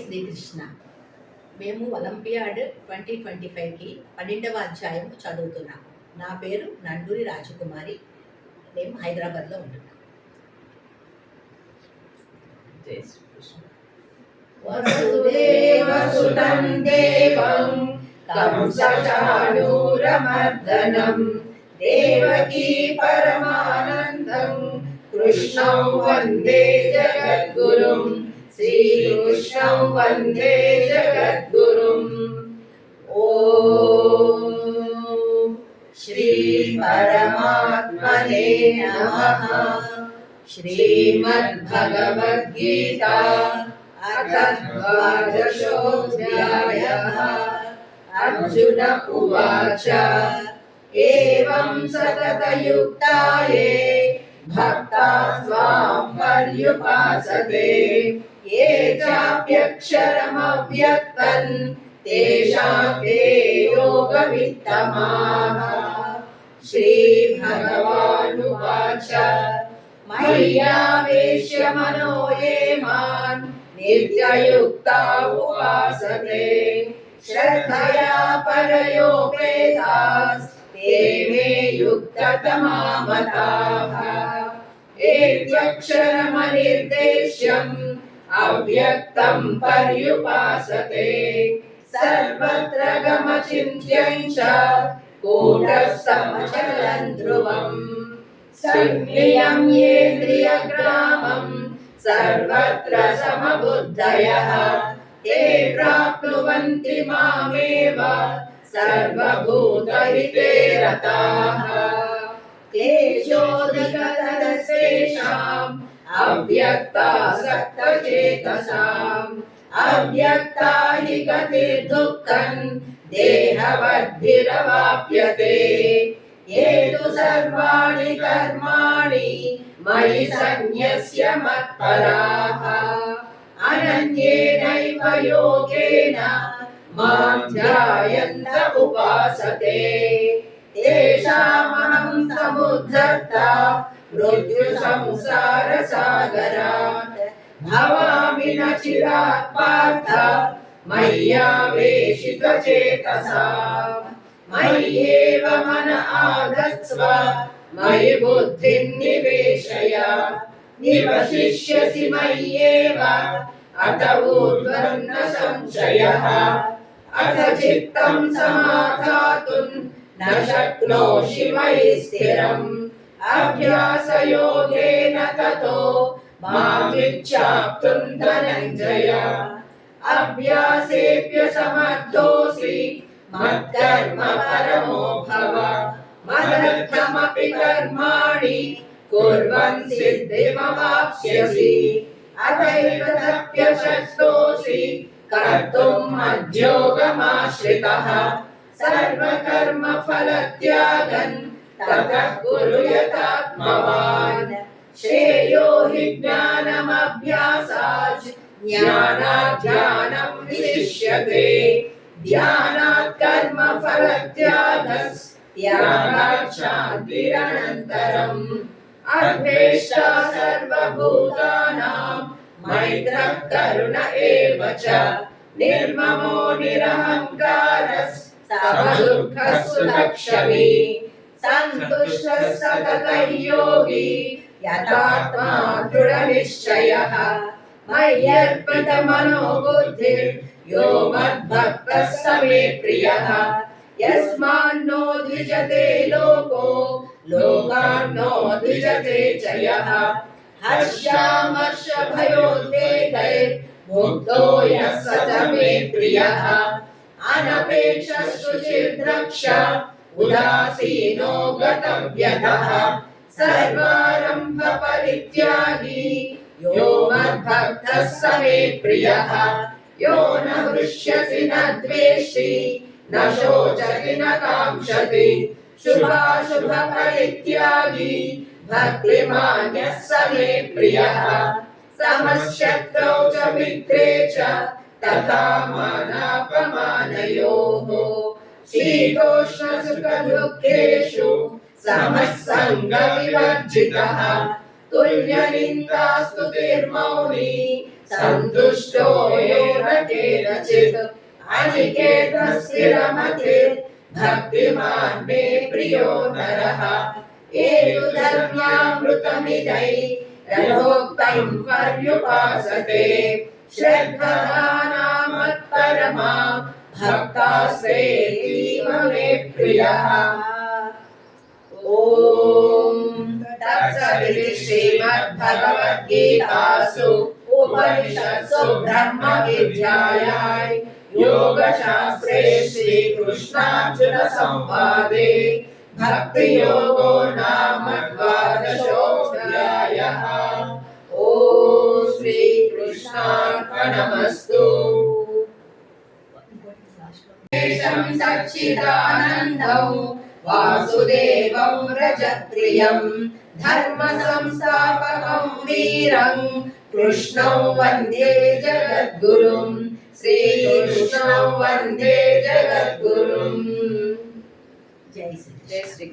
శ్రీకృష్ణ. మేము ఒలింపియాడ్ 2025కి 12వ అధ్యాయం చదువుతున్నాం. నా పేరు నండూరి రాజకుమారి. మేము హైదరాబాద్లో ఉంటున్నాం. జై శ్రీకృష్ణ. వసుదేవసుతం దేవం కంసచాణూరమర్దనం దేవకీ పరమానందం కృష్ణం వందే జగద్గురుం శ్రీకృష్ణం వందే జగద్గురుం. ఓం శ్రీ పరమాత్మనే నమః. శ్రీమద్భగవద్గీతా అథ ద్వాదశోऽధ్యాయः. అర్జున ఉవాచ ఏవం సతతయుక్తాయే భక్తాస్త్వాం పర్యుపాసతే ఏ చాప్యక్షరమవ్యక్తం తేషాం తే యోగవిత్తమాః. శ్రీభగవానువాచ మయ్యావేశ్య మనో ये మాన్ నిత్యయుక్తా ఉపాసతే శ్రద్ధయా పరయోపేతాస్ ते मे युक्ततमा मताः. ఏత్యక్షరమనిర్దేశ్యం అవ్యక్తం పర్యుపాసతే సర్వత్ర గమచింత్యం చ కూటస్థమచలం ధ్రువం సంజ్ఞేయం యేంద్రియగ్రామం సర్వత్ర సమబుద్ధయః ते प्राप्नुवन्ति मामेव सर्वभूतहिते रताः. क्लेशोऽधिकतरस्तेषाम् अव्यक्तासक्तचेतसाम् अव्यक्ता हि गतिर्दुःखम् देहवद्भिरवाप्यते. ये तु सर्वाणि कर्माणि मयि सन्न्यस्य मत्पराः अनन्येनैव योगेन मां ध्यायन्त उपासते तेषामहं समुद्धर्ता मृत्युसंसारसागरात् भवामि न चिरात् पार्थ मय्यावेशितचेतसाम्. मय्येव मन आधत्स्व मयि बुद्धिं निवेशय निवशिष्यसि मय्येव अत ऊर्ध्वं न संशयः. अथ चित्तं समाधातुं न शक्नोषि मयि स्थिरम् अभ्यासयोगेन ततो मामिच्छाप्तुं धनञ्जय. अभ्यासेऽप्यसमर्थोऽसि मत्कर्म परमो भव मदर्थमपि कर्माणि कुर्वन् सिद्धिमवाप्स्यसि. अतैव तप्यशक्तोऽसि कर्तुम् मद्योगमाश्रितः सर्वकर्मफलत्यागं ततः कुरु यथात्मवान्. श्रेयो हि ज्ञानमभ्यासात् ज्ञानात् ध्यानं विशिष्यते ध्यानात् कर्मफलत्यागस् त्यागात् शान्तिरनन्तरम्. अद्वेष्टा सर्वभूतानां मैत्रः करुण एव च निर्ममो निरहङ्कारः समदुःखः सुलक्षणी सन्तुष्टः सततं योगी यथात्मा दृढनिश्चयः. मय्यर्पितमनो बुद्धिर्यो मद्भक्तः स मे प्रियः. यस्मान्नो द्विजते लोको लोकान्नो द्विजते च यः. हर्षामर्षभयोद्वेगैर्मुक्तो यः स च मे प्रियः. अनपेक्षः शुचिर्द्रक्ष उदासीनो गतव्यतः सर्वारम्भ परित्यागी यो मद्भक्तः स मे प्रियः. यो न हृष्यति न द्वेष्टि न शोचति न काङ्क्षति शुभाशुभ परित्यागी भक्तिमान् यः स मे प्रियः. समशत्रौ च मित्रे च तथा मानापमानयोः शीतोष्णसुखदुःखेषु समः सङ्गविवर्जितः तुल्यनिन्दास्तुतिर्मौनी सन्तुष्टो यो न केनचित् अनिकेतस्थिरमतिर् भक्तिमान् मे प्रियो नरः एतद्धर्म्यामृतमिदै यथोक्तं पर्युपासते श्रद्धानामत्परमा भक्तास्तेऽतीव मे प्रियः। ॐ तत्सदिति श्रीमद्भगवद्गीतासु उपनिषत्सु ब्रह्मविद्यायां योगशास्त्रे श्रीकृष्णार्जुन संवादे भक्तियोगो नाम द्वादशोऽध्यायः। ॐ श्रीकृष्णार्पणमस्तु। शेषं सच्चिदानन्दं वासुदेवं रजप्रियं धर्मसंस्थापकं वीरं कृष्णं वन्दे जगद्गुरुं श्रीकृष्णं वन्दे जगद्गुरुं। जय श्री जय श्री